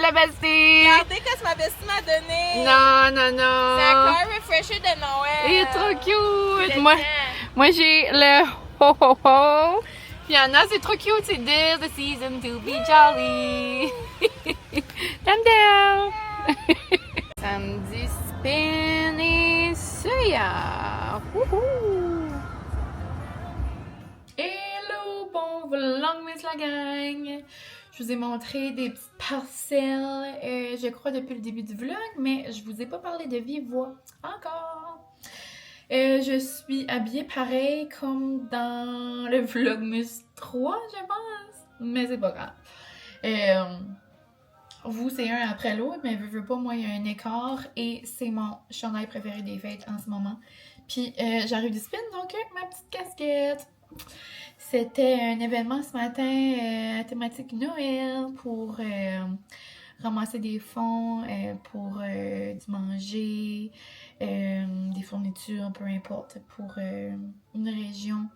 la bestie! Regardez ce que ma bestie m'a donné! Non! C'est un car refresher de Noël! Il est trop cute! Le Moi j'ai le ho ho ho! Puis Anna, c'est trop cute, c'est This the season to be jolly! Dam dam! Samedi spin et suya! Wouhou! Hello, bon vlogmas la gang! Je vous ai montré des petites parcelles, je crois, depuis le début du vlog, mais je vous ai pas parlé de vive voix encore. Je suis habillée pareil comme dans le vlogmas 3, je pense, mais c'est pas grave. Vous, c'est un après l'autre, mais veux pas, moi, il y a un écart et c'est mon chandail préféré des fêtes en ce moment. Puis j'arrive du spin, donc ma petite casquette. C'était un événement ce matin thématique Noël pour ramasser des fonds pour du manger, des fournitures, peu importe, pour une région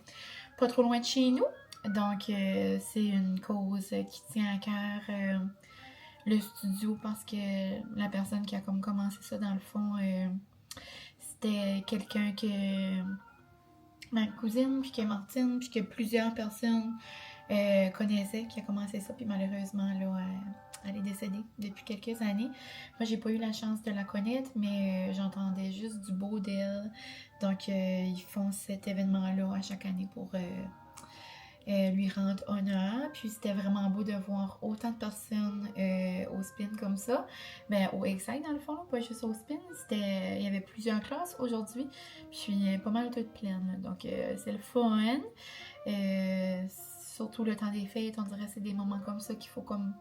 pas trop loin de chez nous. Donc, c'est une cause qui tient à cœur le studio parce que la personne qui a comme commencé ça dans le fond, c'était quelqu'un que ma cousine, puis que Martine, puis que plusieurs personnes connaissaient, qui a commencé ça, puis malheureusement, là, elle est décédée depuis quelques années. Moi, j'ai pas eu la chance de la connaître, mais j'entendais juste du beau d'elle. Donc, ils font cet événement-là à chaque année pour lui rendre honneur. Puis, c'était vraiment beau de voir autant de personnes au spin comme ça. Ben, au Excite, dans le fond, pas juste au spin. Il y avait plusieurs classes aujourd'hui, puis pas mal toutes pleines. Donc, c'est le fun. Surtout le temps des fêtes, on dirait que c'est des moments comme ça qu'il faut comme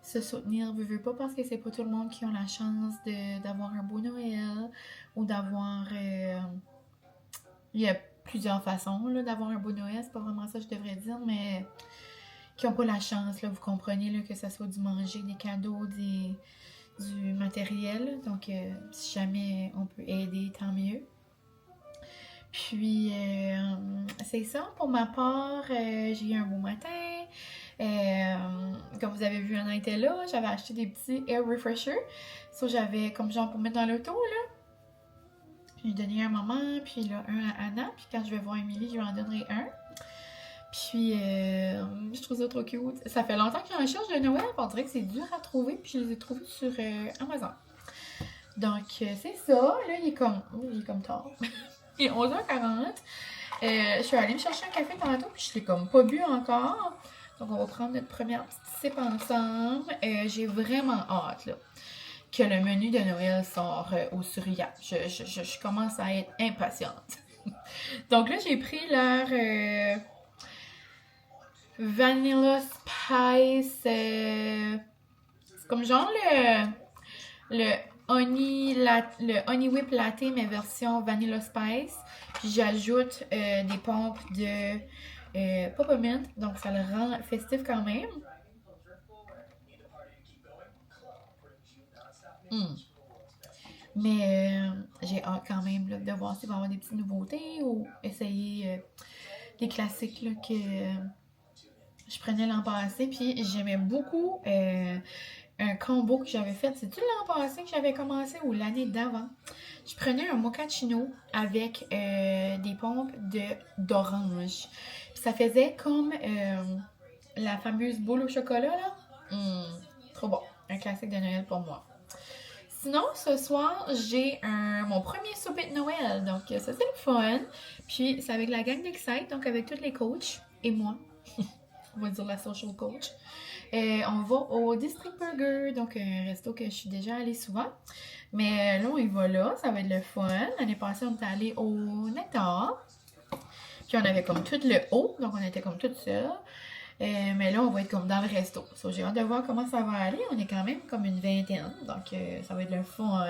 se soutenir, veux pas, parce que c'est pas tout le monde qui a la chance d'avoir un beau Noël ou d'avoir... il y a plusieurs façons là, d'avoir un beau Noël, c'est pas vraiment ça que je devrais dire, mais qui n'ont pas la chance, là, vous comprenez, là, que ça soit du manger, des cadeaux, du matériel. Donc, si jamais on peut aider, tant mieux. Puis, c'est ça. Pour ma part, j'ai eu un beau matin. Comme vous avez vu, Anna était là. J'avais acheté des petits air refreshers. Ça, j'avais comme genre pour mettre dans l'auto, là. J'ai donné un à maman, puis là, un à Anna. Puis quand je vais voir Émilie, je lui en donnerai un. Puis, je trouve ça trop cute. Ça fait longtemps que j'en cherche de Noël. On dirait que c'est dur à trouver. Puis, je les ai trouvés sur Amazon. Donc, c'est ça. Là, il est comme tard. Il est 11h40. Je suis allée me chercher un café tantôt, puis je l'ai comme pas bu encore. Donc, on va prendre notre première petite sip ensemble. J'ai vraiment hâte, là, que le menu de Noël sort au Surya. Je commence à être impatiente. Donc là, j'ai pris leur Vanilla Spice. C'est comme genre le Honey Whip Latte, mais version Vanilla Spice. Puis j'ajoute des pompes de Peppermint, donc ça le rend festif quand même. Mais j'ai hâte quand même là, de voir s'il va y avoir des petites nouveautés ou essayer des classiques là, que je prenais l'an passé. Puis j'aimais beaucoup un combo que j'avais fait. C'est-tu l'an passé que j'avais commencé ou l'année d'avant? Je prenais un mochaccino avec des pompes d'orange. Puis ça faisait comme la fameuse boule au chocolat, là. Trop bon. Un classique de Noël pour moi. Sinon, ce soir, j'ai mon premier souper de Noël. Donc, ça, c'est le fun. Puis, c'est avec la gang d'Excite, donc avec tous les coachs et moi. On va dire la social coach. On va au District Burger, donc un resto que je suis déjà allée souvent. Mais là, on y va là, ça va être le fun. L'année passée, on était allé au Nectar. Puis on avait comme tout le haut, donc on était comme toutes seules. Mais là, on va être comme dans le resto. So, j'ai hâte de voir comment ça va aller. On est quand même comme une vingtaine, donc ça va être le fun.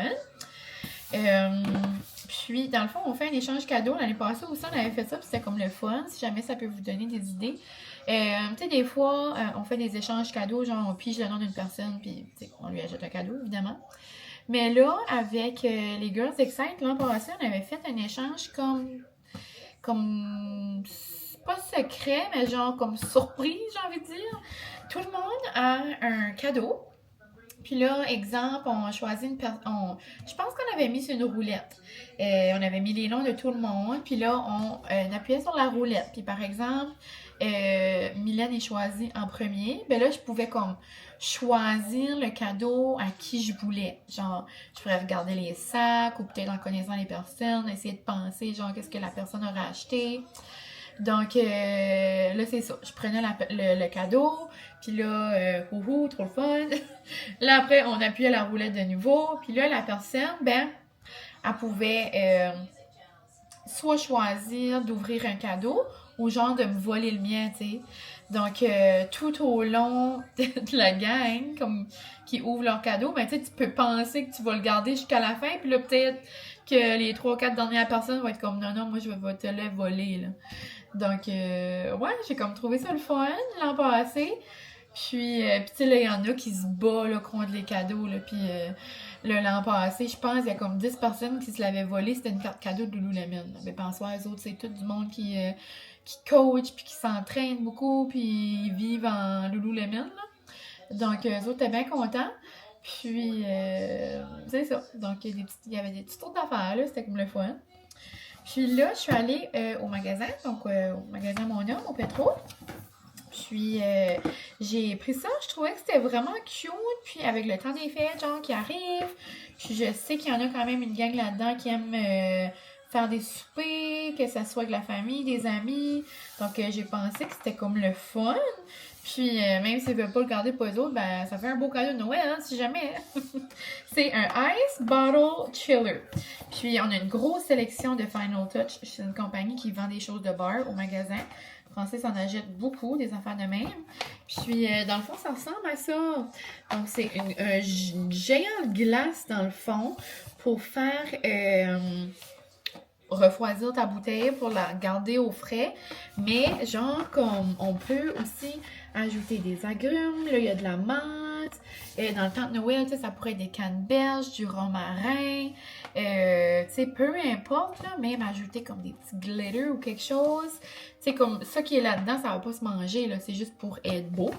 Puis, dans le fond, on fait un échange cadeau. L'année passée aussi, on avait fait ça, puis c'était comme le fun. Si jamais ça peut vous donner des idées. Tu sais, des fois, on fait des échanges cadeaux, genre on pige le nom d'une personne, puis on lui achète un cadeau, évidemment. Mais là, avec les Girls Excite, l'an passé, on avait fait un échange comme pas secret, mais genre comme surprise, j'ai envie de dire. Tout le monde a un cadeau Puis là, exemple, on a choisi une personne. Je pense qu'on avait mis sur une roulette. On avait mis les noms de tout le monde. Puis là, on appuyait sur la roulette. Puis par exemple, Mylène est choisie en premier. Ben là, je pouvais comme choisir le cadeau à qui je voulais. Genre, je pourrais regarder les sacs ou peut-être en connaissant les personnes, essayer de penser, genre, qu'est-ce que la personne aurait acheté. Donc, là, c'est ça. Je prenais le cadeau, puis là, trop le fun. Là, après, on appuyait la roulette de nouveau, puis là, la personne, ben, elle pouvait soit choisir d'ouvrir un cadeau ou genre de me voler le mien, tu sais. Donc, tout au long de la gang, comme qui ouvre leur cadeau, ben, tu sais, tu peux penser que tu vas le garder jusqu'à la fin, puis là, peut-être que les 3 ou 4 dernières personnes vont être comme, non, moi, je vais te le voler, là. Donc, ouais, j'ai comme trouvé ça le fun l'an passé. Puis tu sais, là, il y en a qui se battent là, contre les cadeaux, là. Puis l'an passé, je pense, il y a comme 10 personnes qui se l'avaient volé. C'était une carte cadeau de Lululemon. Mais pensez les autres, c'est tout du monde qui coach, puis qui s'entraîne beaucoup, puis ils vivent en Lululemon, là. Donc, eux autres étaient bien contents. Puis, c'est ça. Donc, il y avait des petites autres affaires, là. C'était comme le fun. Puis là, je suis allée au magasin, donc au magasin Mon Homme, au Petro. Puis j'ai pris ça, je trouvais que c'était vraiment cute. Puis avec le temps des fêtes, genre, qui arrive, puis je sais qu'il y en a quand même une gang là-dedans qui aime faire des soupers, que ça soit avec la famille, des amis. Donc j'ai pensé que c'était comme le fun. Puis même s'ils ne veulent pas le garder pour eux autres, ben ça fait un beau cadeau de Noël, hein, si jamais. C'est un Ice Bottle Chiller. Puis on a une grosse sélection de Final Touch. C'est une compagnie qui vend des choses de bar au magasin. Francis en achète beaucoup, des affaires de même. Puis, dans le fond, ça ressemble à ça. Donc, c'est une géante glace, dans le fond, pour faire refroidir ta bouteille, pour la garder au frais. Mais, genre, comme on peut aussi ajouter des agrumes. Là, il y a de la menthe. Dans le temps de Noël, ça pourrait être des canneberges, du romarin. Tu sais, peu importe, là, même ajouter comme des petits glitters ou quelque chose. Tu sais, comme ça qui est là-dedans, ça va pas se manger, là. C'est juste pour être beau.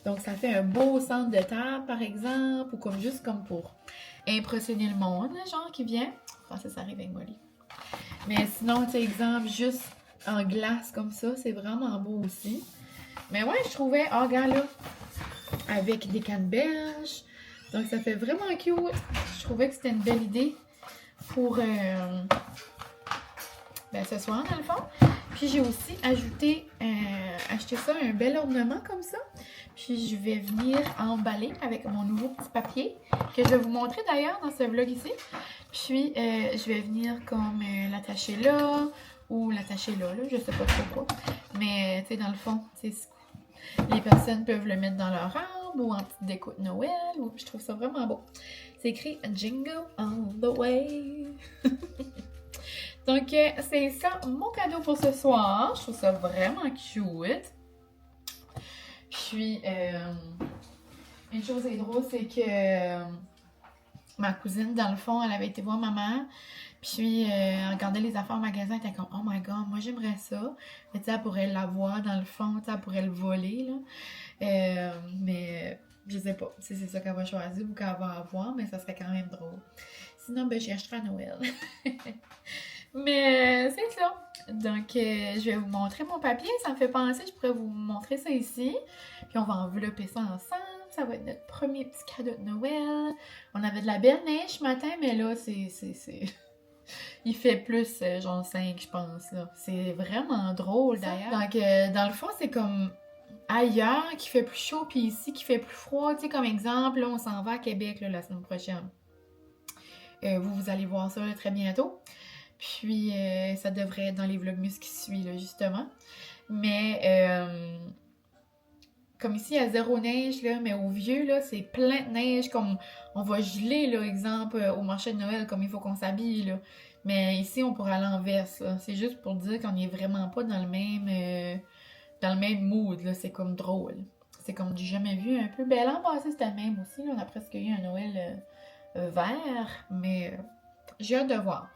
Donc, ça fait un beau centre de table, par exemple, ou comme juste comme pour impressionner le monde, là, genre, qui vient. Enfin, ça arrive avec Molly. Mais sinon, tu sais, exemple, juste en glace comme ça, c'est vraiment beau aussi. Mais ouais, je trouvais, oh, regarde là, avec des canneberges. Donc, ça fait vraiment cute. Je trouvais que c'était une belle idée pour ce soir, dans le fond. Puis, j'ai aussi acheté ça, un bel ornement comme ça. Puis, je vais venir emballer avec mon nouveau petit papier que je vais vous montrer d'ailleurs dans ce vlog ici. Puis, je vais venir comme l'attacher là ou l'attacher là, je sais pas trop quoi. Mais, tu sais, dans le fond, les personnes peuvent le mettre dans leur arbre ou en petite déco de Noël. Je trouve ça vraiment beau. C'est écrit « Jingle on the way ». Donc, c'est ça mon cadeau pour ce soir. Je trouve ça vraiment cute. Puis, une chose qui est drôle, c'est que ma cousine, dans le fond, elle avait été voir maman. Puis, elle regardait les affaires au magasin, elle était comme « Oh my God, moi j'aimerais ça. » Mais tu sais, elle pourrait l'avoir dans le fond, elle pourrait le voler, là. Mais, je sais pas si c'est ça qu'elle va choisir ou qu'elle va avoir, mais ça serait quand même drôle. Sinon, ben, j'y achèterai à Noël. Mais, c'est ça. Donc, je vais vous montrer mon papier. Ça me fait penser, je pourrais vous montrer ça ici. Puis, on va envelopper ça ensemble. Ça va être notre premier petit cadeau de Noël. On avait de la belle neige ce matin, mais là, c'est... Il fait plus, genre 5, je pense, là. C'est vraiment drôle, d'ailleurs. Donc, dans le fond, c'est comme ailleurs qui fait plus chaud, puis ici qui fait plus froid. Tu sais, comme exemple, là, on s'en va à Québec, là, la semaine prochaine. Vous allez voir ça, là, très bientôt. Puis, ça devrait être dans les vlogmus qui suivent, là, justement. Mais, comme ici, il y a zéro neige, là, mais au vieux, là, c'est plein de neige, comme on va geler, là, exemple, au marché de Noël, comme il faut qu'on s'habille, là. Mais ici, on pourrait aller en veste, là. C'est juste pour dire qu'on n'est vraiment pas dans le même mood, là. C'est comme drôle. C'est comme du jamais vu un peu. Ben, l'an passé, c'était le même aussi, là. On a presque eu un Noël vert, mais j'ai hâte de voir.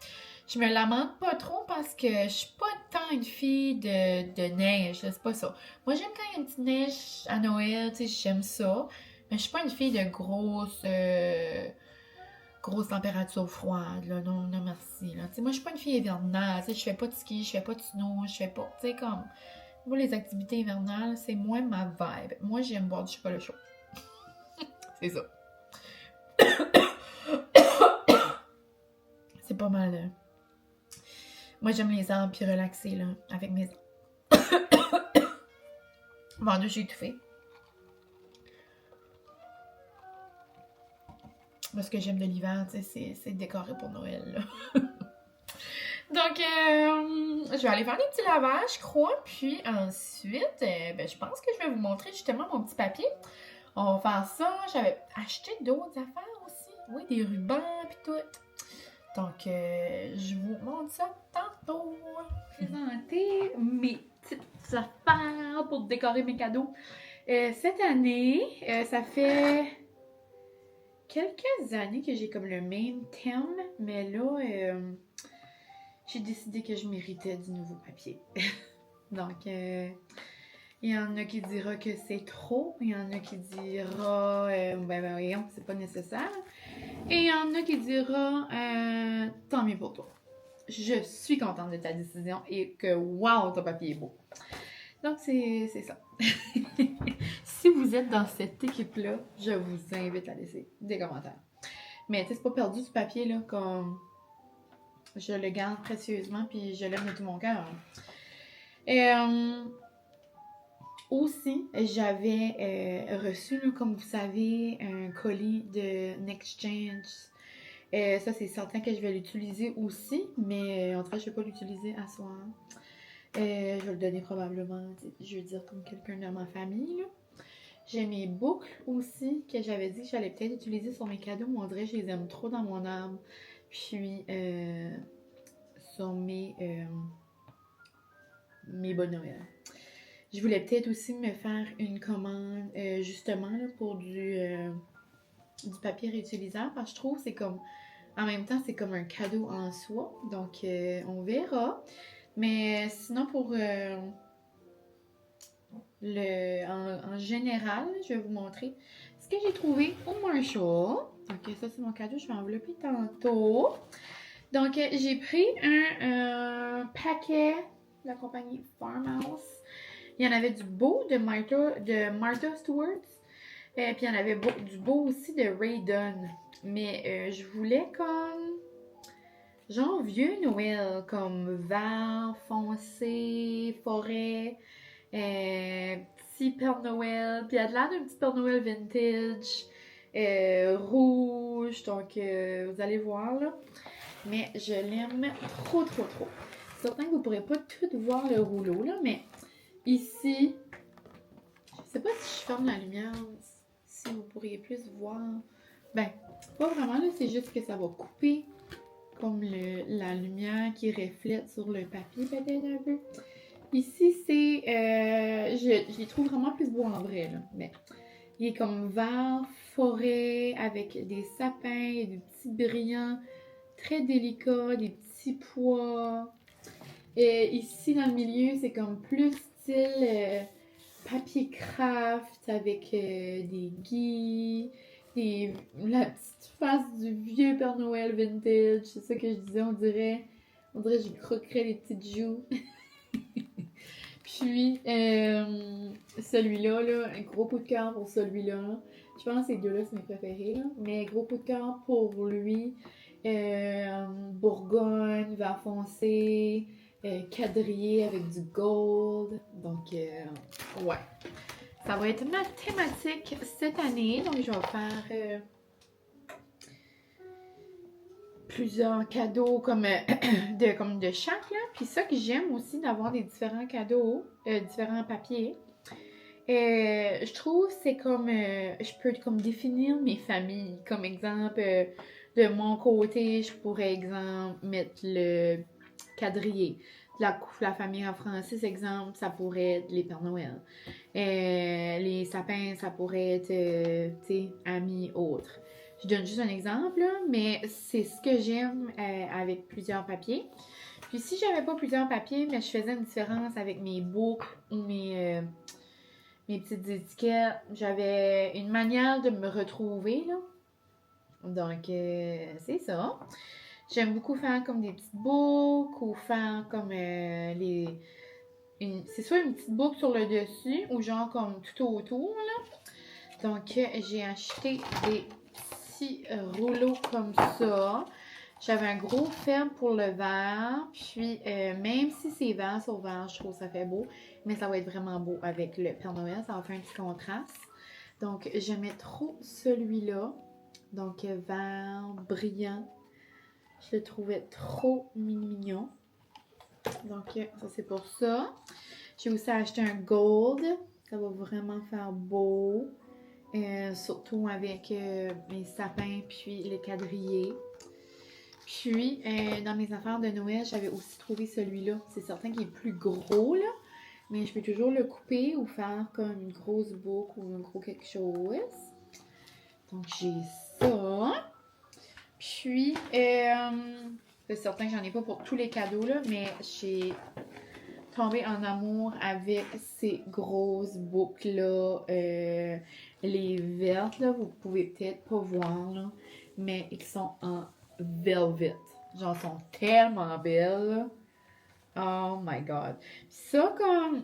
Je me lamente pas trop parce que je suis pas tant une fille de neige, là, c'est pas ça. Moi, j'aime quand il y a une petite neige à Noël, tu sais, j'aime ça. Mais je suis pas une fille de grosse température froide, là. Non, non, merci, là. Tu sais, moi, je suis pas une fille hivernale. Tu sais, je fais pas de ski, je fais pas de snow, je fais pas... Tu sais, comme... Moi, les activités hivernales, c'est moins ma vibe. Moi, j'aime boire du chocolat chaud. C'est ça. C'est pas mal, là. Moi, j'aime les arbres puis relaxer, là, avec mes... Bon, là, j'ai étouffé. Parce que j'aime de l'hiver, tu sais, c'est décoré pour Noël, là. Donc, je vais aller faire des petits lavages, je crois. Puis ensuite, je pense que je vais vous montrer justement mon petit papier. On va faire ça. J'avais acheté d'autres affaires aussi. Oui, des rubans puis tout. Donc, je vous montre ça tantôt. Présenter mes petites affaires pour décorer mes cadeaux. Cette année, ça fait quelques années que j'ai comme le même thème. Mais là, j'ai décidé que je méritais du nouveau papier. Donc, il y en a qui dira que c'est trop. Il y en a qui dira, voyons, c'est pas nécessaire. Et il y en a qui dira, tant mieux pour toi. Je suis contente de ta décision et que, wow, ton papier est beau. Donc, c'est ça. Si vous êtes dans cette équipe-là, je vous invite à laisser des commentaires. Mais, tu sais, c'est pas perdu ce papier, là, comme... Je le garde précieusement, puis je l'aime de tout mon cœur. Aussi, j'avais reçu, comme vous savez, un colis de Nextchange. Ça, c'est certain que je vais l'utiliser aussi, mais en tout cas, je ne vais pas l'utiliser à soir. Je vais le donner probablement, je veux dire, comme quelqu'un de ma famille. Là. J'ai mes boucles aussi, que j'avais dit que j'allais peut-être utiliser sur mes cadeaux, mais on dirait que je les aime trop dans mon âme. Puis, sur mes bonnes Noël. Je voulais peut-être aussi me faire une commande, justement, là, pour du papier réutilisable, parce que je trouve que c'est comme, en même temps, c'est comme un cadeau en soi. Donc, on verra. Mais sinon, pour en général, je vais vous montrer ce que j'ai trouvé au Marshall. Donc, ça, c'est mon cadeau. Je vais envelopper tantôt. Donc, j'ai pris un paquet de la compagnie Farmhouse. Il y en avait du beau de Martha Stewart. Puis il y en avait du beau aussi de Ray Dunn. Mais je voulais comme... genre vieux Noël. Comme vert, foncé, forêt, petit Père Noël. Puis il y a de l'air d'un petit Père Noël vintage. Rouge. Donc vous allez voir là. Mais je l'aime trop, trop, trop. Certain que vous ne pourrez pas tout voir le rouleau, là, mais ici, je sais pas si je ferme la lumière, si vous pourriez plus voir. Ben, pas vraiment, là, c'est juste que ça va couper comme la lumière qui reflète sur le papier, peut-être un peu. Ici, c'est... je les trouve vraiment plus beaux en vrai, là. Mais il est comme vert, forêt, avec des sapins et des petits brillants. Très délicat, des petits pois. Et ici, dans le milieu, c'est comme plus style papier craft avec des guis, la petite face du vieux Père Noël vintage. C'est ça que je disais, on dirait que je croquerais les petites joues. Puis, celui-là, là, un gros coup de cœur pour celui-là. Je pense que ces deux-là, c'est mes préférés. Là. Mais gros coup de cœur pour lui. Bourgogne, vert foncé, quadrillé avec du gold. Donc, ouais. Ça va être ma thématique cette année. Donc, je vais faire plusieurs cadeaux comme de chaque. Là. Puis ça que j'aime aussi d'avoir des différents cadeaux, différents papiers. Je trouve c'est comme, je peux comme définir mes familles. Comme exemple... de mon côté, je pourrais, exemple, mettre le quadrillé. La famille en Francis, exemple, ça pourrait être les Pères Noël. Les sapins, ça pourrait être, tu sais, amis, autres. Je donne juste un exemple, là, mais c'est ce que j'aime avec plusieurs papiers. Puis si j'avais pas plusieurs papiers, mais je faisais une différence avec mes boucles ou mes mes petites étiquettes. J'avais une manière de me retrouver, là. Donc, c'est ça. J'aime beaucoup faire comme des petites boucles ou faire comme c'est soit une petite boucle sur le dessus ou genre comme tout autour, là. Donc, j'ai acheté des petits rouleaux comme ça. J'avais un gros ferme pour le verre. Puis, même si c'est vert sur vert, je trouve que ça fait beau. Mais ça va être vraiment beau avec le Père Noël. Ça va faire un petit contraste. Donc, j'aimais trop celui-là. Donc, vert, brillant. Je le trouvais trop mignon. Donc, ça, c'est pour ça. J'ai aussi acheté un gold. Ça va vraiment faire beau. Surtout avec mes sapins puis les quadrillés. Puis, dans mes affaires de Noël, j'avais aussi trouvé celui-là. C'est certain qu'il est plus gros, là. Mais je peux toujours le couper ou faire comme une grosse boucle ou un gros quelque chose. Donc, j'ai ça. Puis, c'est certain que j'en ai pas pour tous les cadeaux, là. Mais j'ai tombé en amour avec ces grosses boucles-là. Les vertes, là, vous pouvez peut-être pas voir, là. Mais ils sont en velvet. Genre, sont tellement belles. Oh my god. Ça, comme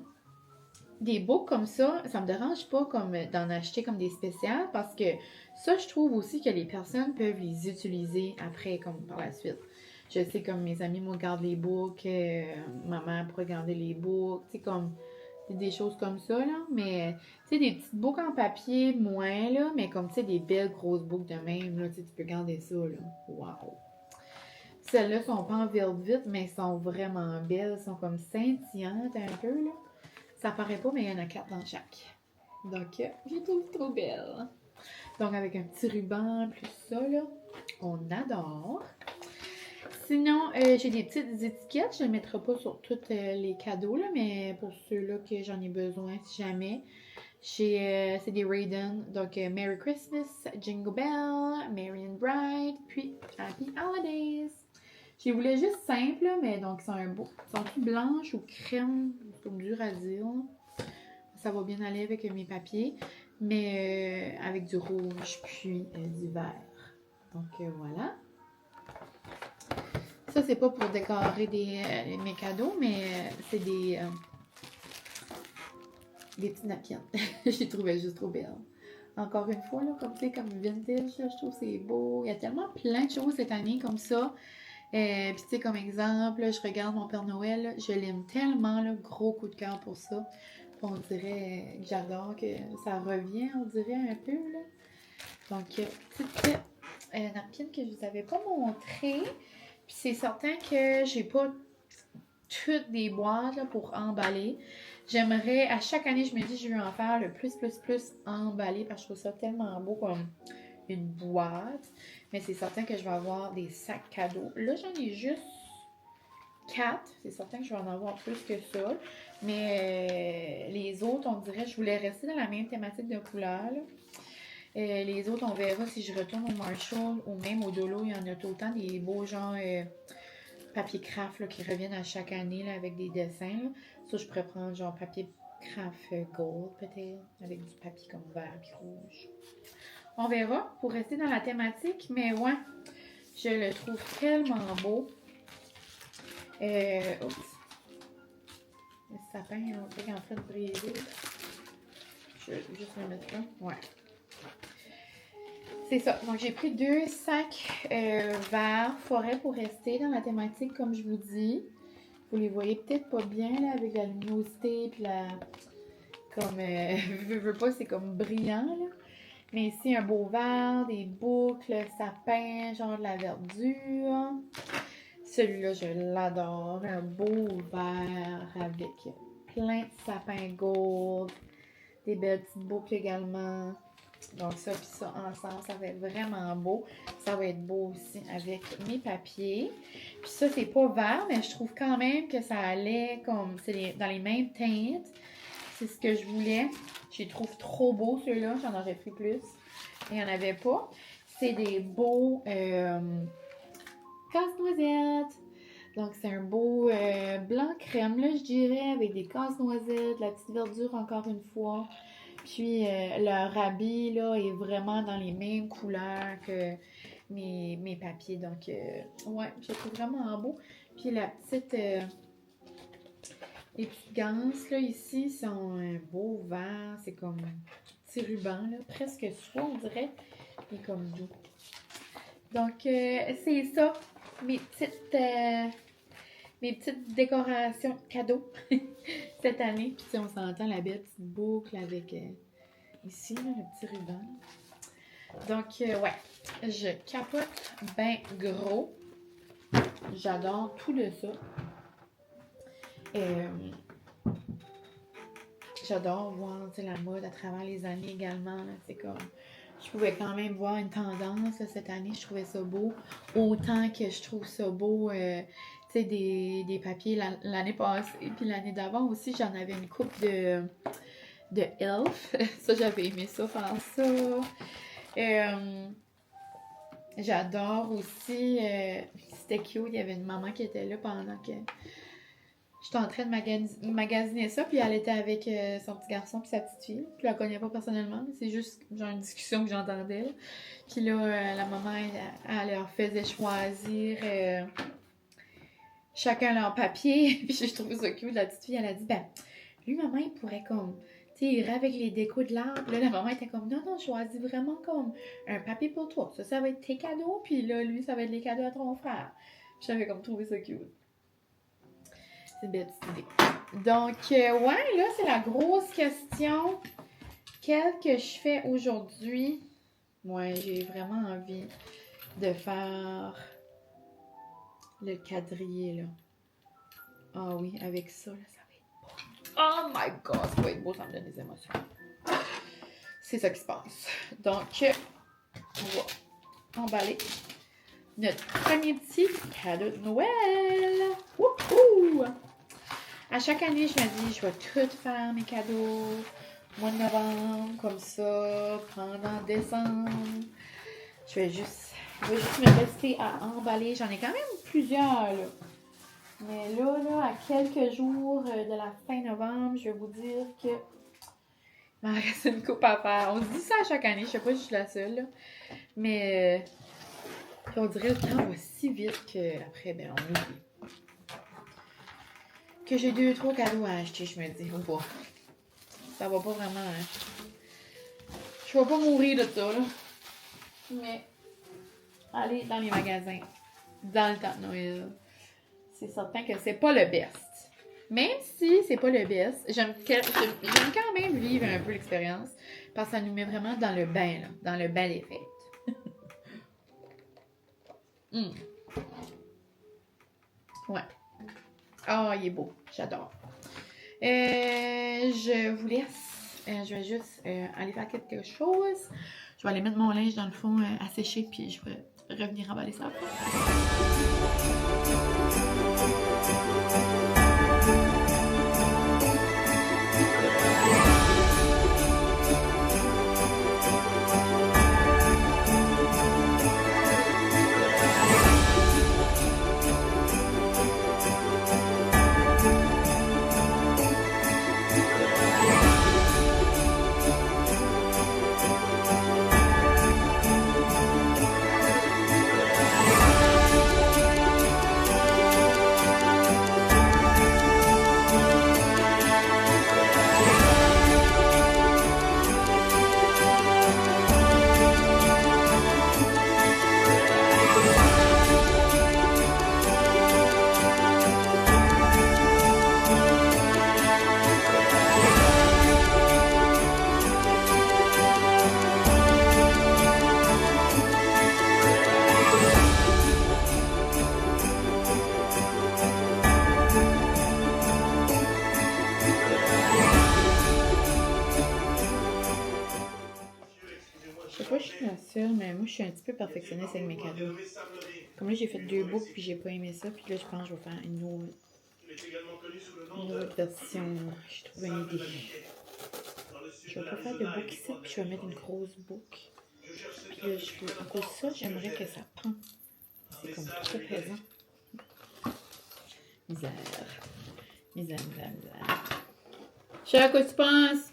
des boucles comme ça me dérange pas comme d'en acheter comme des spéciales parce que ça, je trouve aussi que les personnes peuvent les utiliser après, comme par la suite. Je sais comme mes amis, moi, gardent les boucles, ma mère pourrait garder les boucles, tu sais, comme des choses comme ça, là. Mais, tu sais, des petites boucles en papier, moins, là, mais comme, tu sais, des belles grosses boucles de même, là, tu sais, tu peux garder ça, là. Wow! Celles-là sont pas en velvet, mais sont vraiment belles. Elles sont comme scintillantes un peu, là. Ça paraît pas, mais il y en a 4 dans chaque. Donc, je les trouve trop belles. Donc, avec un petit ruban, plus ça, là, on adore. Sinon, j'ai des petites étiquettes. Je ne les mettrai pas sur tous les cadeaux, là, mais pour ceux-là que j'en ai besoin, si jamais. C'est des Raiden. Donc, Merry Christmas, Jingle Bell, Merry and Bright, puis Happy Holidays. Je les voulais juste simples, mais donc ils sont ils sont tout blanches ou crème, c'est comme dur à dire. Ça va bien aller avec mes papiers, mais avec du rouge puis du vert. Donc voilà. Ça, c'est pas pour décorer mes cadeaux, mais c'est des petits napkins. Je les trouvais juste trop belles. Encore une fois, là, comme tu sais, comme vintage, là, je trouve que c'est beau. Il y a tellement plein de choses cette année comme ça. Puis tu sais, comme exemple, là, je regarde mon Père Noël, là, je l'aime tellement, là, gros coup de cœur pour ça. On dirait que j'adore que ça revient, on dirait un peu, là. Donc, petite napkin que je vous avais pas montré. Puis c'est certain que j'ai pas toutes des boîtes là, pour emballer. J'aimerais, à chaque année, je me dis, je veux en faire le plus emballé parce que je trouve ça tellement beau comme une boîte. Mais c'est certain que je vais avoir des sacs cadeaux. Là, j'en ai juste 4. C'est certain que je vais en avoir plus que ça. Mais les autres, on dirait, je voulais rester dans la même thématique de couleur. Les autres, on verra si je retourne au Marshall ou même au Dolo. Il y en a tout le temps des beaux genre papier craft là, qui reviennent à chaque année là, avec des dessins. Là. Ça, je pourrais prendre genre papier craft gold peut-être, avec du papier comme vert et rouge. On verra pour rester dans la thématique, mais ouais, je le trouve tellement beau. Oups. Le sapin est en train de briser. Je vais juste le mettre là. Ouais. C'est ça. Donc, j'ai pris 2 sacs verts forêt pour rester dans la thématique, comme je vous dis. Vous les voyez peut-être pas bien, là, avec la luminosité, puis la... Comme... je veux pas, c'est comme brillant, là. Mais ici, un beau vert, des boucles, sapin, genre de la verdure. Celui-là, je l'adore. Un beau vert avec plein de sapins gold. Des belles petites boucles également. Donc ça puis ça ensemble, ça va être vraiment beau. Ça va être beau aussi avec mes papiers. Puis ça, c'est pas vert, mais je trouve quand même que ça allait comme... C'est dans les mêmes teintes. C'est ce que je voulais. Je les trouve trop beaux, ceux-là. J'en aurais pris plus. Il n'y en avait pas. C'est des beaux casse-noisettes. Donc, c'est un beau blanc crème, là, je dirais, avec des casse-noisettes, de la petite verdure encore une fois. Puis leur habit là est vraiment dans les mêmes couleurs que mes papiers. Donc ouais, je le trouve vraiment beau. Puis la petite les petites ganses là ici sont un beau vert. C'est comme un petit ruban là, presque soie on dirait. Il est comme doux. Donc c'est ça, mes petites décorations cadeaux cette année. Puis on s'entend la belle petite boucle avec ici, là, le petit ruban. Donc, ouais, je capote ben gros. J'adore tout de ça. J'adore voir la mode à travers les années également. C'est comme, je pouvais quand même voir une tendance là, cette année. Je trouvais ça beau. Autant que je trouve ça beau, des papiers l'année passée. Puis l'année d'avant aussi, j'en avais une coupe de Elf. Ça, j'avais aimé ça, faire ça. J'adore aussi, c'était cute, il y avait une maman qui était là pendant que j'étais en train de magasiner ça, puis elle était avec son petit garçon puis sa petite fille. Je la connais pas personnellement, c'est juste genre une discussion que j'entendais. Là. Puis là, la maman, elle leur faisait choisir chacun leur papier, puis je trouvais ça cute. La petite fille, elle a dit, ben, lui, maman, il pourrait comme... Tu sais, il irait avec les décos de l'arbre. Là, la maman était comme, non, non, choisis vraiment comme un papier pour toi. Ça va être tes cadeaux. Puis là, lui, ça va être les cadeaux à ton frère. Puis j'avais comme trouvé ça cute. C'est une belle petite idée. Donc, ouais, là, c'est la grosse question. Quelle que je fais aujourd'hui? Ouais, j'ai vraiment envie de faire le quadrillé, là. Ah oui, avec ça, là, ça va être beau. Oh my god, ça va être beau, ça me donne des émotions. C'est ça qui se passe. Donc, on va emballer notre premier petit cadeau de Noël. Wouhou! À chaque année, je me dis, je vais tout faire mes cadeaux. Mois de novembre, comme ça, pendant décembre. Je vais juste me rester à emballer. J'en ai quand même plusieurs, là. Mais là, à quelques jours de la fin novembre, je vais vous dire que il m'en reste une coupe à faire. On se dit ça à chaque année, je sais pas si je suis la seule, là. Mais on dirait que le temps va si vite qu'après, ben, on oublie. Que j'ai 2-3 cadeaux à acheter, je me dis, oh boy. Ça va pas vraiment, hein. Je vais pas mourir de ça, là. Mais, aller dans les magasins, dans le temps de Noël, c'est certain que c'est pas le best. Même si c'est pas le best, j'aime quand même vivre un peu l'expérience, parce que ça nous met vraiment dans le bain, là, dans le bain des fêtes. Ouais. Ah, il est beau. J'adore. Je vous laisse. Je vais juste aller faire quelque chose. Je vais aller mettre mon linge dans le fond à sécher, puis je vais revenir emballer ça après. Mais moi, je suis un petit peu perfectionniste avec mes cadeaux. Comme là, j'ai fait 2 boucles puis j'ai pas aimé ça. Puis là, je pense que je vais faire une autre version. J'ai trouvé une idée. Je vais pas faire de boucle ici puis je vais mettre une grosse boucle. Puis là, à cause de ça, j'aimerais que ça pend. C'est comme trop pesant. Misère. Je sais à quoi tu penses.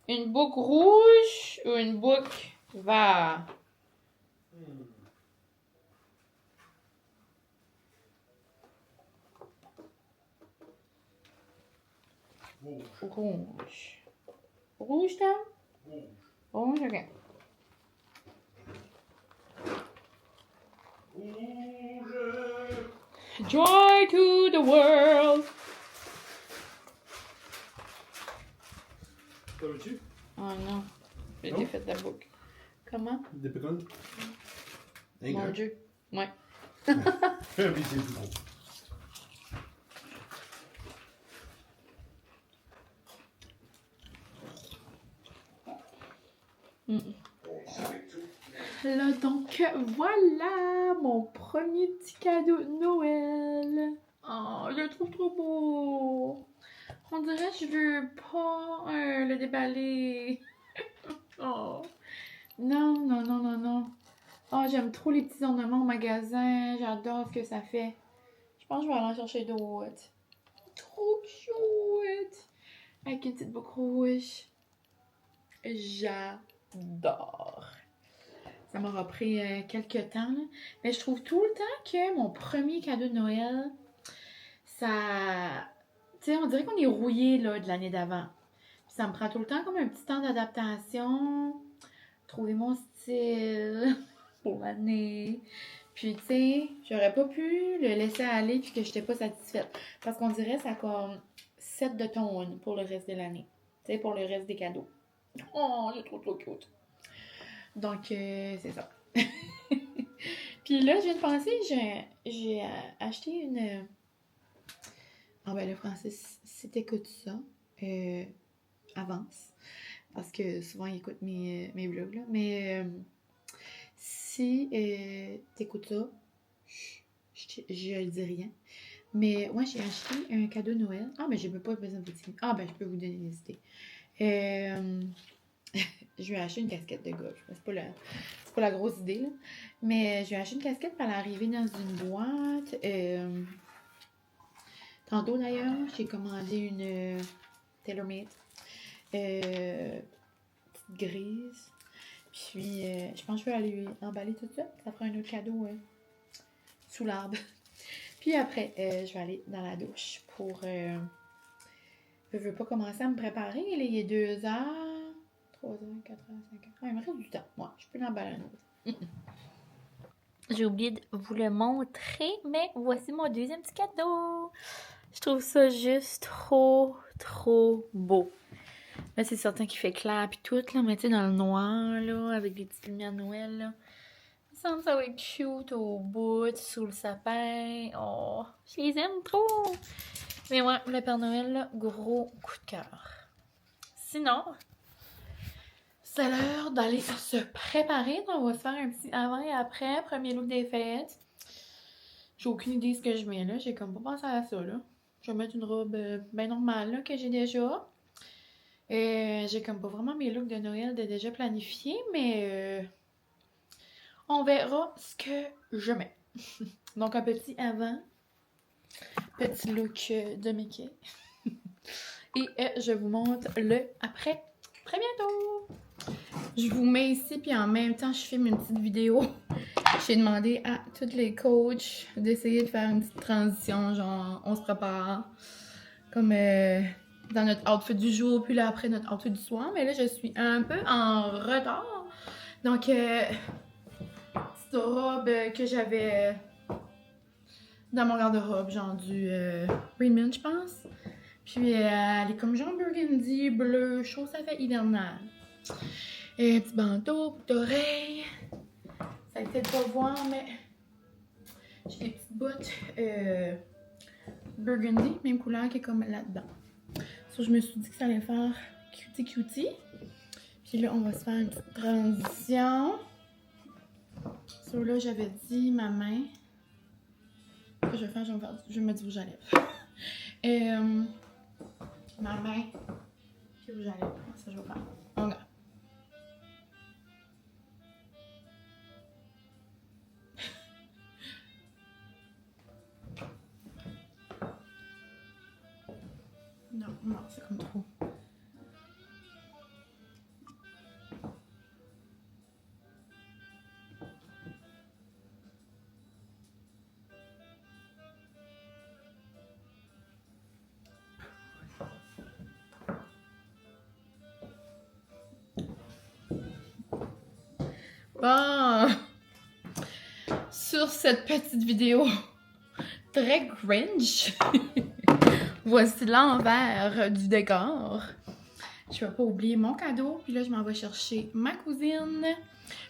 Une boucle rouge ou une boucle verte? Rouge. Rouge, Tom? Rouge, ok. Joy to the world! T'as vu-tu? Oh non, j'ai Non? défait la boucle. Comment? Des pécans? Mon Dieu. Ouais. Fais un petit c'est tout gros. Là, donc, voilà mon premier petit cadeau de Noël. Oh, je le trouve trop beau. On dirait que je veux pas le déballer. Oh. Non, non, non, non, non. Oh, j'aime trop les petits ornements au magasin. J'adore ce que ça fait. Je pense que je vais aller en chercher d'autres. Trop cute. Avec une petite boucle rouge. J'adore. Ça m'aura pris quelques temps, là. Mais je trouve tout le temps que mon premier cadeau de Noël, ça... Tu sais, on dirait qu'on est rouillé, là, de l'année d'avant. Puis ça me prend tout le temps comme un petit temps d'adaptation. Trouver mon style pour l'année. Puis, tu sais, j'aurais pas pu le laisser aller puis que j'étais pas satisfaite. Parce qu'on dirait que ça a comme 7 de tonnes pour le reste de l'année. Tu sais, pour le reste des cadeaux. Oh, c'est trop, trop cute. Donc, c'est ça. Puis là, je viens de penser, j'ai acheté une... Ah ben le Francis, si t'écoutes ça, avance. Parce que souvent, il écoute mes vlogs, là. Mais si t'écoutes ça, je dis rien. Mais ouais, j'ai acheté un cadeau de Noël. Ah, ben j'ai même pas besoin de vous dire. Ah, ben je peux vous donner des idées. Je vais acheter une casquette de golf. C'est pas la grosse idée, là. Mais je vais acheter une casquette, puis elle est arrivée dans une boîte. Tantôt, d'ailleurs, j'ai commandé une TaylorMade. Petite grise. Puis, je pense que je vais aller emballer tout ça. Ça fera un autre cadeau sous l'arbre. Puis après, je vais aller dans la douche pour... je veux pas commencer à me préparer. Là, il est 2 heures, 3 heures, 4 heures, 5 heures. Ah, il me reste du temps. Moi, je peux l'emballer un autre. J'ai oublié de vous le montrer, mais voici mon deuxième petit cadeau. Je trouve ça juste trop, trop beau. Là, c'est certain qu'il fait clair puis tout, là, mais tu sais, dans le noir, là, avec des petites lumières de Noël, là. Il me semble que ça va être cute au bout, sous le sapin. Oh, je les aime trop. Mais ouais, le Père Noël, là, gros coup de cœur. Sinon, c'est l'heure d'aller se préparer. On va se faire un petit avant et après, premier look des fêtes. J'ai aucune idée de ce que je mets là. J'ai comme pas pensé à ça là. Je vais mettre une robe bien normale là, que j'ai déjà. J'ai comme pas vraiment mes looks de Noël de déjà planifiés, mais on verra ce que je mets. Donc un petit avant, petit look de Mickey. Et je vous montre le après. Très bientôt! Je vous mets ici, puis en même temps, je filme une petite vidéo. J'ai demandé à tous les coachs d'essayer de faire une petite transition, genre on se prépare comme dans notre outfit du jour, puis là après notre outfit du soir. Mais là, je suis un peu en retard. Donc, petite robe que j'avais dans mon garde-robe, genre du Raymond, je pense. Puis elle est comme genre burgundy, bleu, chaud, ça fait hivernal. Et un petit bandeau, boucle d'oreille. Ça ne peut-être pas voir, mais j'ai des petites bottes burgundy, même couleur qui est comme là-dedans. So, je me suis dit que ça allait faire cutie cutie. Puis là, on va se faire une petite transition. So là, j'avais dit ma main. Ce que je vais faire, je vais mettre du rouge à lèvres. Ma main. Puis rouge à lèvres. Ça, je vais faire. On regarde. Non, non, c'est comme trop. Bon, sur cette petite vidéo très cringe, voici l'envers du décor. Je vais pas oublier mon cadeau, puis là je m'en vais chercher ma cousine,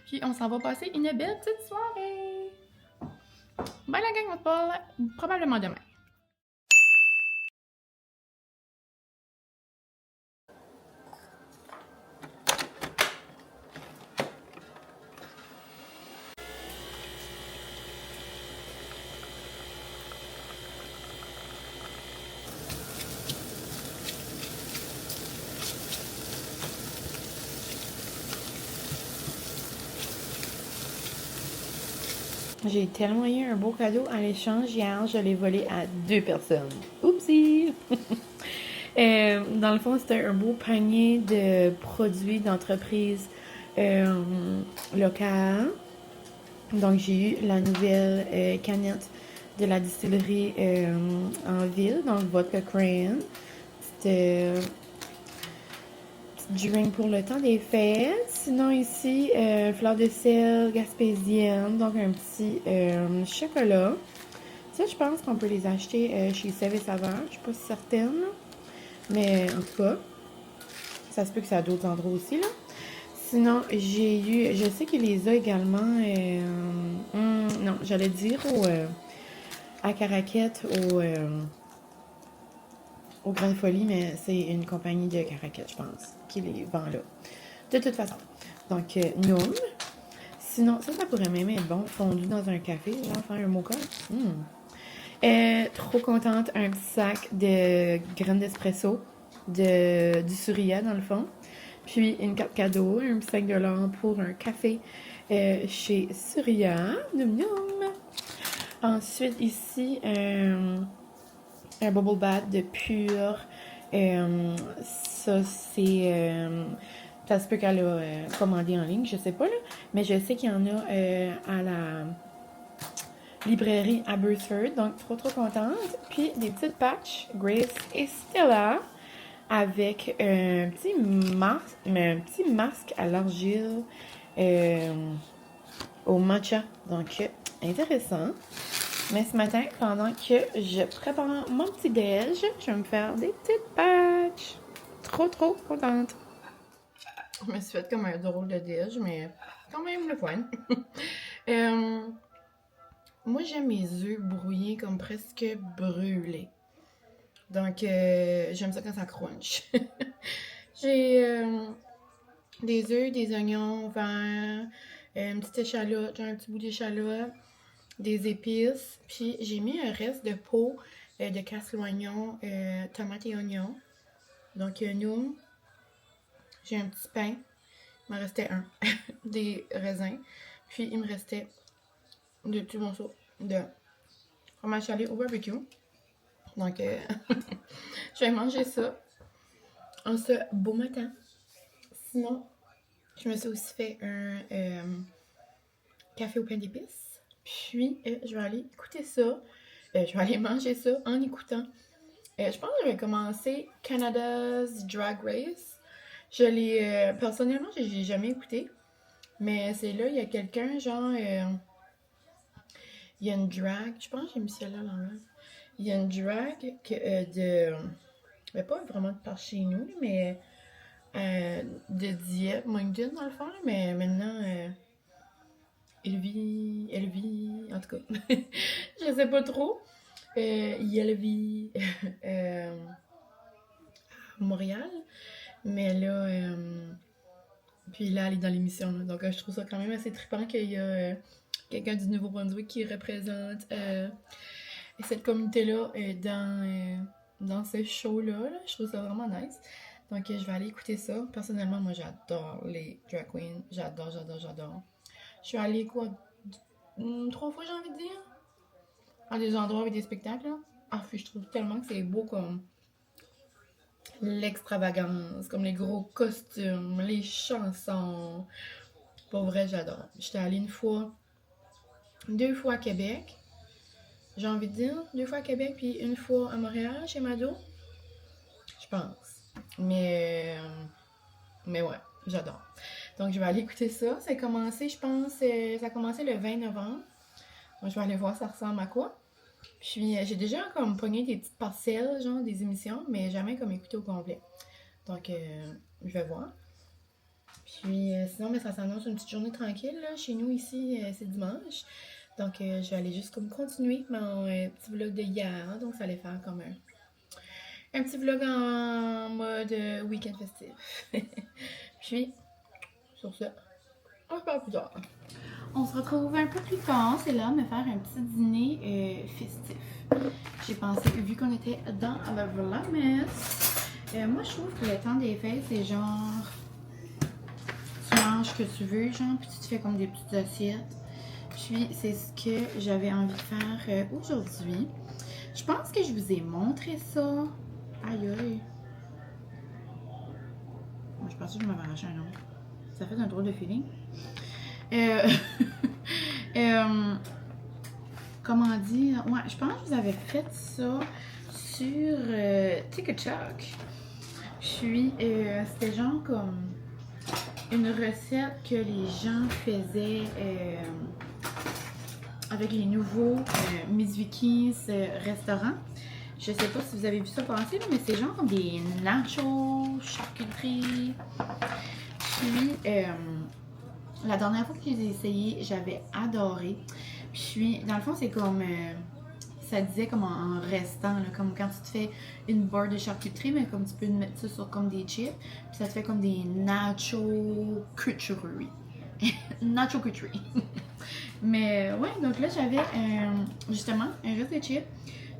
puis on s'en va passer une belle petite soirée. Bye la gang, on se parle probablement demain. J'ai tellement eu un beau cadeau en échange hier, je l'ai volé à 2 personnes. Oupsie! Dans le fond, c'était un beau panier de produits d'entreprise locale. Donc, j'ai eu la nouvelle canette de la distillerie en ville, donc Vodka Crayon. C'était drink pour le temps des fêtes. Sinon ici, fleur de sel gaspésienne, donc un petit chocolat. Ça, je pense qu'on peut les acheter chez Sève et Saveur. Je suis pas certaine. Mais en tout cas, ça se peut que c'est à d'autres endroits aussi, là. Sinon, j'ai eu... Je sais qu'il les a également... non, j'allais dire à Caraquette, au Grande Folie, mais c'est une compagnie de Caraquette, je pense, qui les vend là. De toute façon. Donc, Noom. Sinon, ça pourrait même être bon, fondu dans un café, genre faire un mocha. Trop contente, un petit sac de graines d'espresso, du Surya dans le fond. Puis une carte cadeau, un petit sac de l'or pour un café chez Surya. Noum noum. Ensuite, ici, un bubble bath de Pure. Ça, c'est... ça se peut qu'elle a commandé en ligne, je sais pas, là. Mais je sais qu'il y en a à la librairie Aberystwyth. Donc, trop contente. Puis, des petites patchs, Grace et Stella, avec un petit masque à l'argile au matcha. Donc, intéressant. Mais ce matin, pendant que je prépare mon petit déj, je vais me faire des petites patchs. Trop contente. Je me suis fait comme un drôle de déj, mais quand même le fun. Moi, j'aime mes œufs brouillés comme presque brûlés. Donc, j'aime ça quand ça crunch. J'ai des œufs, des oignons verts, une petite échalote, un petit bout d'échalote, des épices. Puis, j'ai mis un reste de peau de casse-l'oignon, tomate et oignon. Donc, nous, j'ai un petit pain. Il m'en restait un. Des raisins. Puis, il me restait deux petits morceaux de fromage salé au barbecue. Donc, je vais manger ça en ce beau matin. Sinon, je me suis aussi fait un café au pain d'épices. Puis, je vais aller écouter ça. Je vais aller manger ça en écoutant. Je pense que je vais commencer Canada's Drag Race. Je l'ai... personnellement, je l'ai jamais écouté. Mais c'est là, il y a quelqu'un, genre... il y a une drag... Je pense que j'ai mis celle-là dans là. Il y a une drag de... Mais pas vraiment de par chez nous, mais... de Diète, Moncton dans le fond, mais maintenant... Elle vit... En tout cas, je sais pas trop. Elle vit à Montréal. Mais là... puis là, elle est dans l'émission. Donc, je trouve ça quand même assez trippant qu'il y a quelqu'un du Nouveau-Brunswick qui représente cette communauté-là dans ce show-là. Là. Je trouve ça vraiment nice. Donc, je vais aller écouter ça. Personnellement, moi, j'adore les drag queens. J'adore. Je suis allée, 3 fois, j'ai envie de dire, à des endroits avec des spectacles. Là. Ah, puis je trouve tellement que c'est beau comme l'extravagance, comme les gros costumes, les chansons. Pour vrai, j'adore. J'étais allée 2 fois à Québec. J'ai envie de dire 2 fois à Québec, puis 1 fois à Montréal, chez Mado. Je pense. Mais ouais, j'adore. Donc, je vais aller écouter ça. Ça a commencé, je pense, ça a commencé le 20 novembre. Donc, je vais aller voir ça ressemble à quoi. Puis, j'ai déjà comme pogné des petites parcelles, genre des émissions, mais jamais comme écouté au complet. Donc, je vais voir. Puis, sinon, mais ça s'annonce une petite journée tranquille. Là. Chez nous, ici, c'est dimanche. Donc, je vais aller juste comme continuer mon petit vlog de hier. Donc, ça allait faire comme un petit vlog en mode week-end festif. Puis, sur ce, on se parle plus tard. On se retrouve un peu plus tard. C'est là de me faire un petit dîner festif. J'ai pensé, vu qu'on était dans le Vlogmas, moi je trouve que le temps des fêtes, c'est genre, tu manges ce que tu veux, genre, puis tu te fais comme des petites assiettes. Puis c'est ce que j'avais envie de faire aujourd'hui. Je pense que je vous ai montré ça. Aïe aïe. Moi, je pensais que je m'avais arraché un autre. Ça fait un drôle de feeling. Comment dire? Ouais, je pense que vous avez fait ça sur TikTok. Puis, c'était genre comme une recette que les gens faisaient avec les nouveaux Miss Vicky's restaurants. Je sais pas si vous avez vu ça passer, mais c'est genre comme des nachos, charcuterie. Puis, la dernière fois que j'ai essayé, j'avais adoré. Puis, dans le fond, c'est comme... ça disait comme en restant, là, comme quand tu te fais une barre de charcuterie, mais comme tu peux mettre ça sur comme des chips. Puis ça te fait comme des nacho couturerie. Nacho couturerie. Mais ouais, donc là, j'avais justement un reste de chips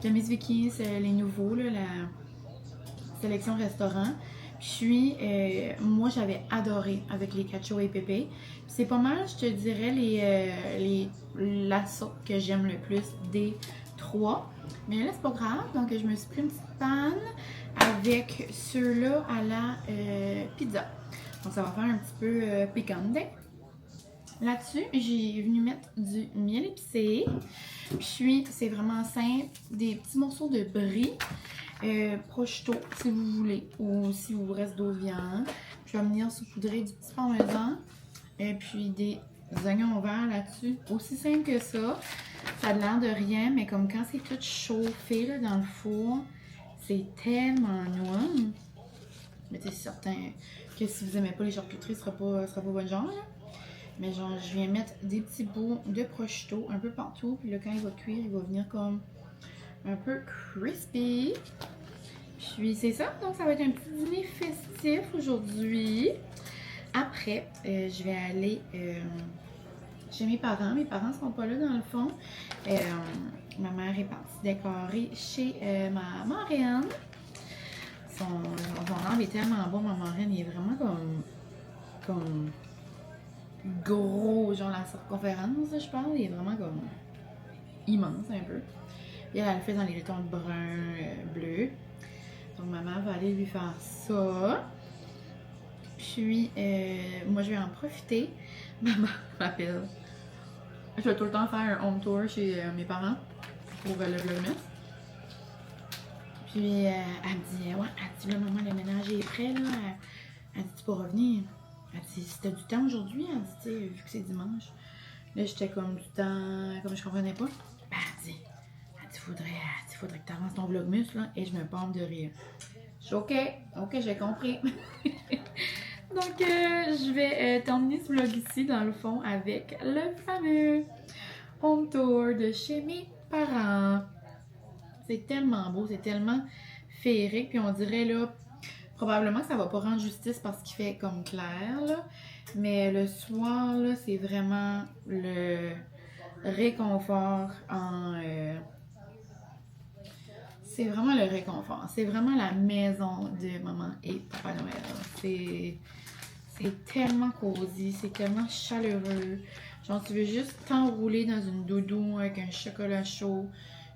de Miss Vicky's, les nouveaux, là, la sélection restaurant. Puis, moi, j'avais adoré avec les cacio et pépé. C'est pas mal, je te dirais, la sorte que j'aime le plus des trois. Mais là, c'est pas grave. Donc, je me suis pris une petite panne avec ceux-là à la pizza. Donc, ça va faire un petit peu piquante. Là-dessus, j'ai venu mettre du miel épicé. Puis, c'est vraiment simple. Des petits morceaux de brie. Prosciutto si vous voulez, ou si vous reste d'autres viandes. Je vais venir saupoudrer du petit parmesan et puis des oignons verts là-dessus. Aussi simple que ça. Ça a l'air de rien, mais comme quand c'est tout chauffé là, dans le four, c'est tellement noir. Mais c'est certain que si vous n'aimez pas les charcuteries, ce sera pas votre genre. Là. Mais genre, je viens mettre des petits bouts de prosciutto un peu partout. Puis là, quand il va cuire, il va venir comme un peu crispy. Puis c'est ça, donc ça va être un petit dîner festif aujourd'hui. Après, je vais aller chez mes parents. Mes parents sont pas là dans le fond. Ma mère est partie décorer chez ma marraine. Son âme est tellement bon, ma marraine, il est vraiment comme gros, genre la circonférence, je pense. Il est vraiment comme immense un peu. Et elle le fait dans les tons brun, bleu. Donc, maman va aller lui faire ça. Puis, moi, je vais en profiter. Maman m'appelle. Je vais tout le temps faire un home tour chez mes parents pour le Vlogmas. Puis, elle me dit, ouais, elle dit, là, maman, le ménage est prêt, là. Elle dit, tu peux revenir. Elle dit, si t'as du temps aujourd'hui, elle dit, tu sais, vu que c'est dimanche. Là, j'étais comme du temps, comme je comprenais pas. Ben, elle dit, faudrait que tu avances ton Vlogmas, là, et je me pompe de rire. Je suis OK, j'ai compris. Donc, je vais terminer ce vlog ici, dans le fond, avec le fameux home tour de chez mes parents. C'est tellement beau, c'est tellement féerique, puis on dirait, là, probablement que ça va pas rendre justice parce qu'il fait comme clair, là, mais le soir, là, c'est vraiment le réconfort en... c'est vraiment le réconfort. C'est vraiment la maison de maman et papa Noël. C'est tellement cosy, c'est tellement chaleureux. Genre, tu veux juste t'enrouler dans une doudou avec un chocolat chaud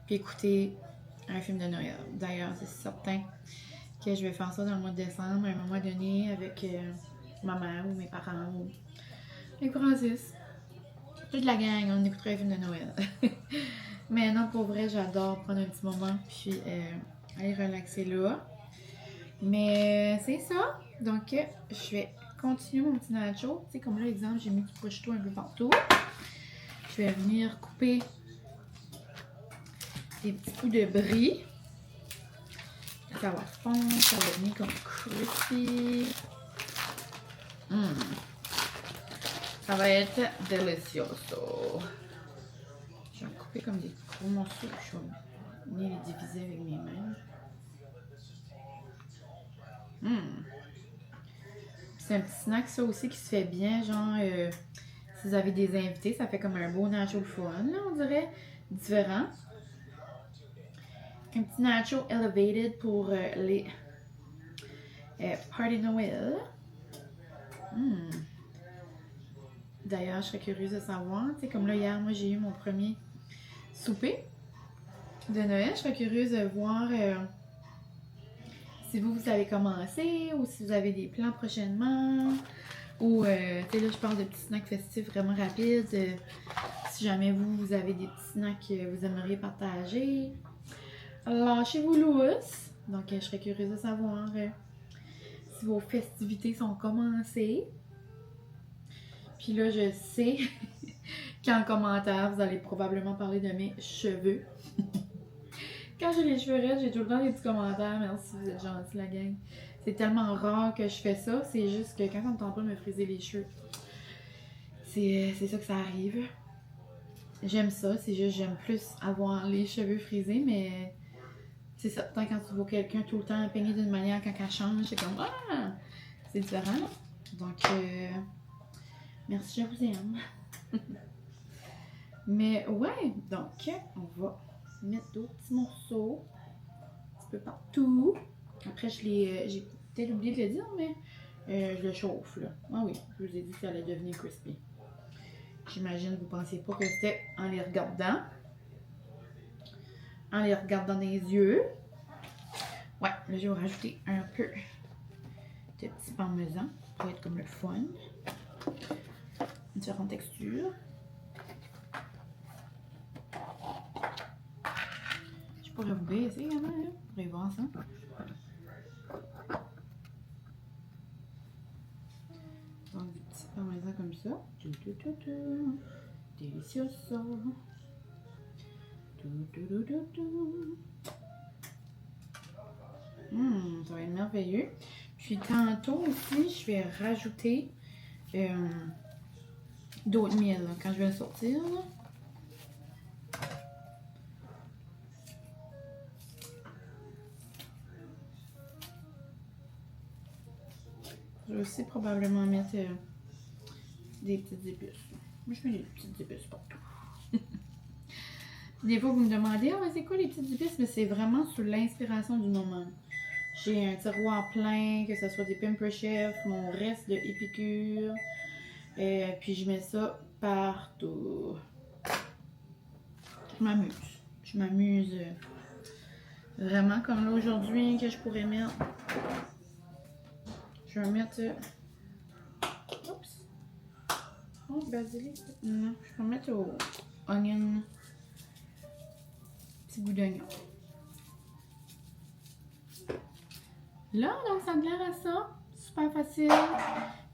puis écouter un film de Noël. D'ailleurs, c'est certain que je vais faire ça dans le mois de décembre, à un moment donné, avec ma mère ou mes parents ou avec Francis. Toute la gang, on écouterait un film de Noël. Mais non, pour vrai, j'adore prendre un petit moment puis aller relaxer là. Mais c'est ça. Donc, je vais continuer mon petit nacho. Tu sais, comme là, exemple, j'ai mis du prosciutto un peu partout. Je vais venir couper des petits coups de brie. Ça va fondre, ça va devenir comme crispy. Ça va être delicioso. Je vais couper comme des gros morceaux. Je vais venir les diviser avec mes mains. C'est un petit snack, ça aussi, qui se fait bien. Genre, si vous avez des invités, ça fait comme un beau nacho fun, là, on dirait. Différent. Un petit nacho elevated pour les Party Noël. D'ailleurs, je serais curieuse de savoir. Tu sais, comme là, hier, moi, j'ai eu mon premier souper de Noël. Je serais curieuse de voir si vous avez commencé ou si vous avez des plans prochainement. Ou, tu sais, là, je parle de petits snacks festifs vraiment rapides. Si jamais vous avez des petits snacks que vous aimeriez partager, lâchez-vous lousse. Donc, je serais curieuse de savoir si vos festivités sont commencées. Puis là, je sais qu'en commentaire, vous allez probablement parler de mes cheveux. Quand j'ai les cheveux raides, j'ai tout le temps des petits commentaires. Merci, vous êtes gentils, la gang. C'est tellement rare que je fais ça. C'est juste que quand on me tente pas de me friser les cheveux, c'est ça que ça arrive. J'aime ça. C'est juste j'aime plus avoir les cheveux frisés, mais c'est ça. Tant quand tu vois quelqu'un tout le temps peigné d'une manière, quand elle change, c'est comme ah! C'est différent. Donc, merci, je vous aime. Mais ouais, donc, on va mettre d'autres petits morceaux. Un petit peu partout. Après, j'ai peut-être oublié de le dire, mais je le chauffe, là. Ah oui, je vous ai dit que ça allait devenir crispy. J'imagine que vous ne pensiez pas que c'était en les regardant. En les regardant dans les yeux. Ouais, là, je vais rajouter un peu de petit parmesan pour être comme le fun. Différentes textures. Je pourrais vous baisser également, hein? Vous pourrez voir ça. Donc, du petit parmesan comme ça. Delicioso. Ça va être merveilleux. Puis tantôt aussi, je vais rajouter d'autres miel quand je vais le sortir. Là. Je vais aussi probablement mettre des petites épices. Moi, je mets des petites épices partout. Des fois, vous me demandez, ah, c'est quoi les petites épices? Mais c'est vraiment sous l'inspiration du moment. J'ai un tiroir plein, que ce soit des Pamper Chef, mon reste de Épicure. Puis je mets ça partout. Je m'amuse. Je m'amuse vraiment comme là aujourd'hui que je pourrais mettre. Je vais mettre. Oups. Oh, basilic. Non, je vais mettre au onion. Petit goût d'oignon. Là, donc ça a l'air à ça. Super facile.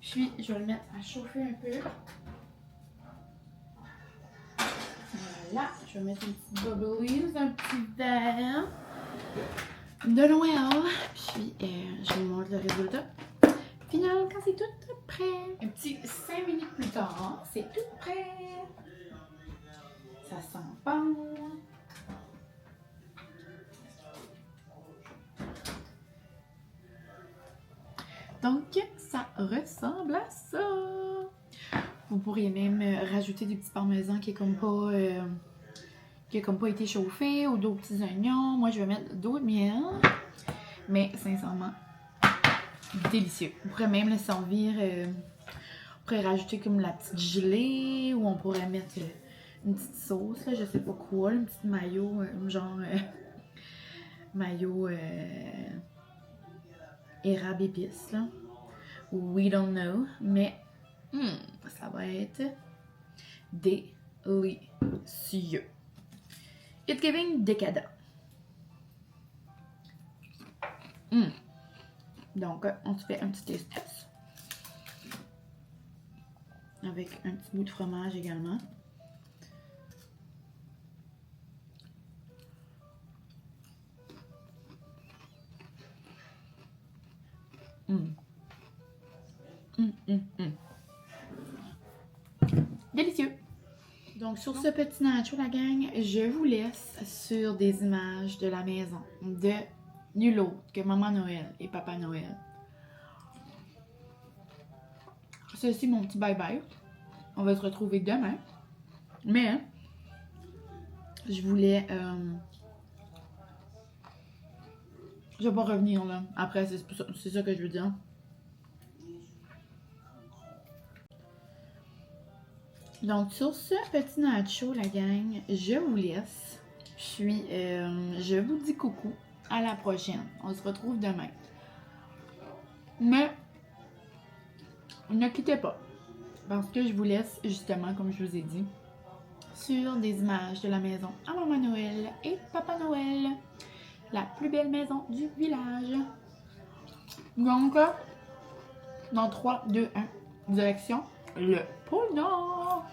Puis, je vais le mettre à chauffer un peu. Voilà. Je vais mettre une petite bubbly dans un petit verre de Noël. Puis, je vous montre le résultat final quand c'est tout prêt. Un petit 5 minutes plus tard, c'est tout prêt. Ça sent bon. Donc, ça ressemble à ça. Vous pourriez même rajouter du petit parmesan qui est comme pas été chauffé ou d'autres petits oignons. Moi, je vais mettre d'autres miel. Mais sincèrement, délicieux. On pourrait même le servir. On pourrait rajouter comme la petite gelée ou on pourrait mettre une petite sauce, là, je sais pas quoi, une petite mayo, genre mayo érable épice, là. We don't know, mais ça va être délicieux. It's giving décadent. Donc, on se fait un petit test. avec un petit bout de fromage également. Délicieux! Donc, sur ce petit nacho, la gang, je vous laisse sur des images de la maison de nul autre que Maman Noël et Papa Noël. Ceci, mon petit bye-bye. On va se retrouver demain. Mais, je voulais... je vais pas revenir, là. Après, c'est ça que je veux dire. Donc, sur ce petit nacho, la gang, je vous laisse. Puis, je vous dis coucou. À la prochaine. On se retrouve demain. Mais, ne quittez pas. Parce que je vous laisse, justement, comme je vous ai dit, sur des images de la maison à Maman Noël et Papa Noël. La plus belle maison du village. Donc, dans 3, 2, 1, direction le pôle Nord.